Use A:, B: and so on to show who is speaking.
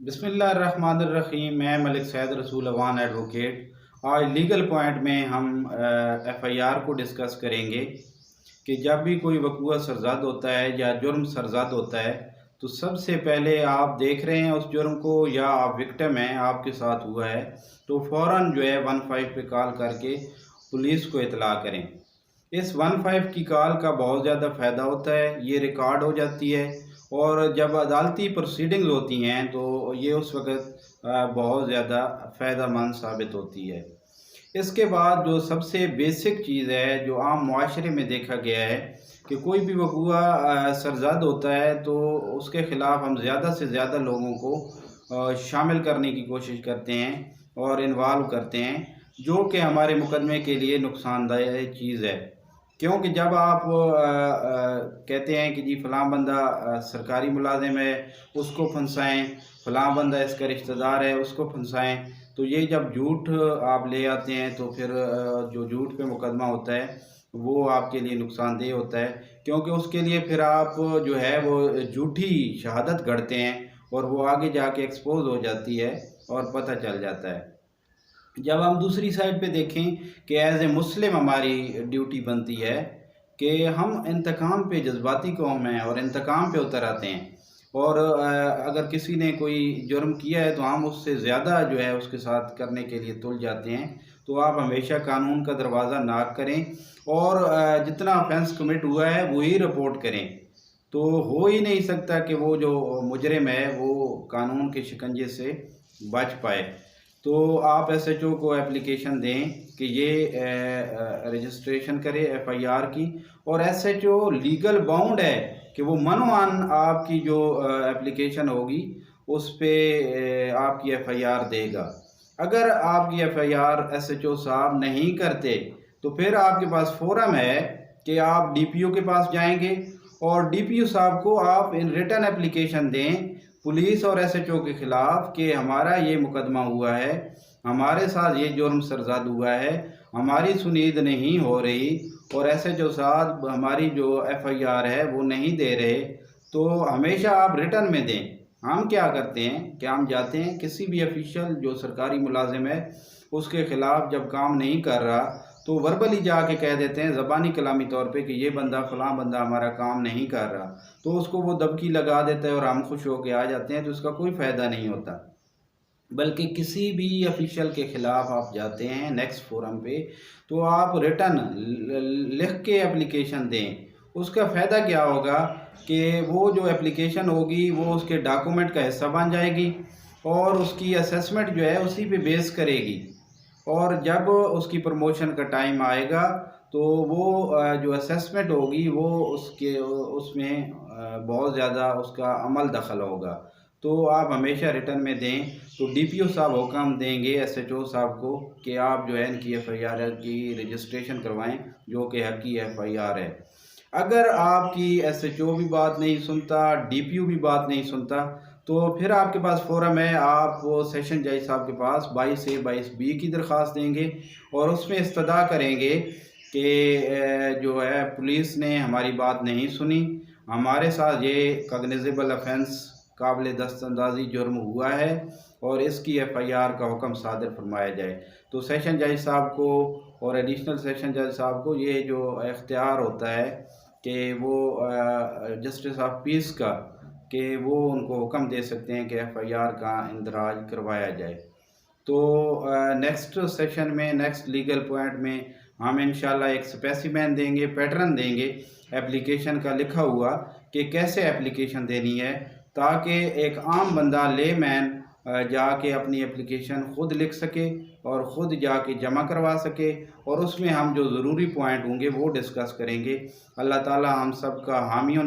A: बिस्मिल्लाहिर्रहमानिर्रहीम। मैं मलिक सैद रसूल अवान एडवोकेट। आज लीगल पॉइंट में हम एफआईआर को डिस्कस करेंगे कि जब भी कोई वक़ूआ सरज़द होता है या जुर्म सरज़द होता है तो सबसे पहले आप देख रहे हैं उस जुर्म को या आप विक्टिम हैं, आपके साथ हुआ है, तो फ़ौरन जो है 15 पे कॉल करके पुलिस को इत्तला करें। इस 15 की कॉल का बहुत ज़्यादा फ़ायदा होता है, ये रिकॉर्ड हो जाती है और जब अदालती प्रोसीडिंग्स होती हैं तो ये उस वक़्त बहुत ज़्यादा फ़ायदेमंद साबित होती है। इसके बाद जो सबसे बेसिक चीज़ है जो आम मुआशरे में देखा गया है कि कोई भी वक़ूआ सरज़द होता है तो उसके ख़िलाफ़ हम ज़्यादा से ज़्यादा लोगों को शामिल करने की कोशिश करते हैं और इन्वॉल्व करते हैं, जो कि हमारे मुकदमे के लिए नुकसानदेह चीज़ है। क्योंकि जब आप कहते हैं कि जी फ़लाँ बंदा सरकारी मुलाज़िम है, उसको फंसाएँ, फ़लाँ बंदा इसका रिश्तेदार है, उसको फंसाएँ, तो ये जब झूठ आप ले आते हैं तो फिर जो झूठ पे मुकदमा होता है वो आपके लिए नुकसानदेह होता है, क्योंकि उसके लिए फिर आप जो है वो झूठी शहादत गढ़ते हैं और वो आगे जाके एक्सपोज़ हो जाती है और पता चल जाता है। जब हम दूसरी साइड पे देखें कि एज़ ए मुस्लिम हमारी ड्यूटी बनती है कि हम इंतकाम पे जज्बाती कौम हैं और इंतकाम पे उतर आते हैं और अगर किसी ने कोई जुर्म किया है तो हम उससे ज़्यादा जो है उसके साथ करने के लिए तुल जाते हैं। तो आप हमेशा कानून का दरवाज़ा नाक करें और जितना ऑफेंस कमिट हुआ है वही रिपोर्ट करें। तो हो ही नहीं सकता कि वो जो मुजरिम है वो कानून के शिकंजे से बच पाए। तो आप एसएचओ को एप्लीकेशन दें कि ये रजिस्ट्रेशन करे एफआईआर की, और एसएचओ लीगल बाउंड है कि वो मनोमान आपकी जो एप्लीकेशन होगी उस पे आपकी एफआईआर देगा। अगर आपकी एफआईआर एसएचओ साहब नहीं करते तो फिर आपके पास फोरम है कि आप डीपीओ के पास जाएंगे और डीपीओ साहब को आप इन रिटन एप्लीकेशन दें पुलिस और एसएचओ के खिलाफ कि हमारा ये मुकदमा हुआ है, हमारे साथ ये जुर्म सरज़द हुआ है, हमारी सुनीद नहीं हो रही और एसएचओ साहब हमारी जो एफआईआर है वो नहीं दे रहे। तो हमेशा आप रिटन में दें। हम क्या करते हैं कि हम जाते हैं किसी भी ऑफिशियल जो सरकारी मुलाजिम है उसके ख़िलाफ़ जब काम नहीं कर रहा तो वर्बली जाके कह देते हैं ज़बानी कलामी तौर पे कि ये बंदा फ़लाँ बंदा हमारा काम नहीं कर रहा, तो उसको वो दबकी लगा देता है और हम खुश होकर आ जाते हैं, तो इसका कोई फ़ायदा नहीं होता। बल्कि किसी भी ऑफिशियल के ख़िलाफ़ आप जाते हैं नेक्स्ट फोरम पे तो आप रिटन लिख के एप्लीकेशन दें। उसका फ़ायदा क्या होगा कि वो जो एप्लीकेशन होगी वो उसके डॉक्यूमेंट का हिस्सा बन जाएगी और उसकी असेसमेंट जो है उसी पे बेस करेगी, और जब उसकी प्रमोशन का टाइम आएगा तो वो जो असेसमेंट होगी वो उसके उसमें बहुत ज़्यादा उसका अमल दखल होगा। तो आप हमेशा रिटर्न में दें। तो डीपीओ साहब हुक्म देंगे एसएचओ साहब को कि आप जो है इनकी एफआईआर की रजिस्ट्रेशन करवाएं, जो कि हक़ी एफआईआर है। अगर आपकी एसएचओ भी बात नहीं सुनता, डीपीओ भी बात नहीं सुनता, तो फिर आपके पास फोरम है, आप वो सेशन जज साहब के पास 22A 22B की दरख्वास्त देंगे और उसमें इस्तदा करेंगे कि जो है पुलिस ने हमारी बात नहीं सुनी, हमारे साथ ये कॉग्निजेबल ऑफेंस काबिल दस्तअंदाज़ी जुर्म हुआ है और इसकी एफआईआर का हुक्म सादर फरमाया जाए। तो सेशन जज साहब को और एडिशनल सेशन जज साहब को ये जो इख्तियार होता है कि वो जस्टिस ऑफ पीस का कि वो उनको हुक्म दे सकते हैं कि एफआईआर का इंदराज करवाया जाए। तो नेक्स्ट सेशन में नेक्स्ट लीगल पॉइंट में हम इंशाल्लाह एक स्पेसिमेन देंगे, पैटर्न देंगे एप्लीकेशन का लिखा हुआ कि कैसे एप्लीकेशन देनी है, ताकि एक आम बंदा लेमैन जाके अपनी एप्लीकेशन ख़ुद लिख सके और ख़ुद जाके जमा करवा सके, और उसमें हम जो ज़रूरी पॉइंट होंगे वो डिस्कस करेंगे। अल्लाह ताला हम सब का हामी और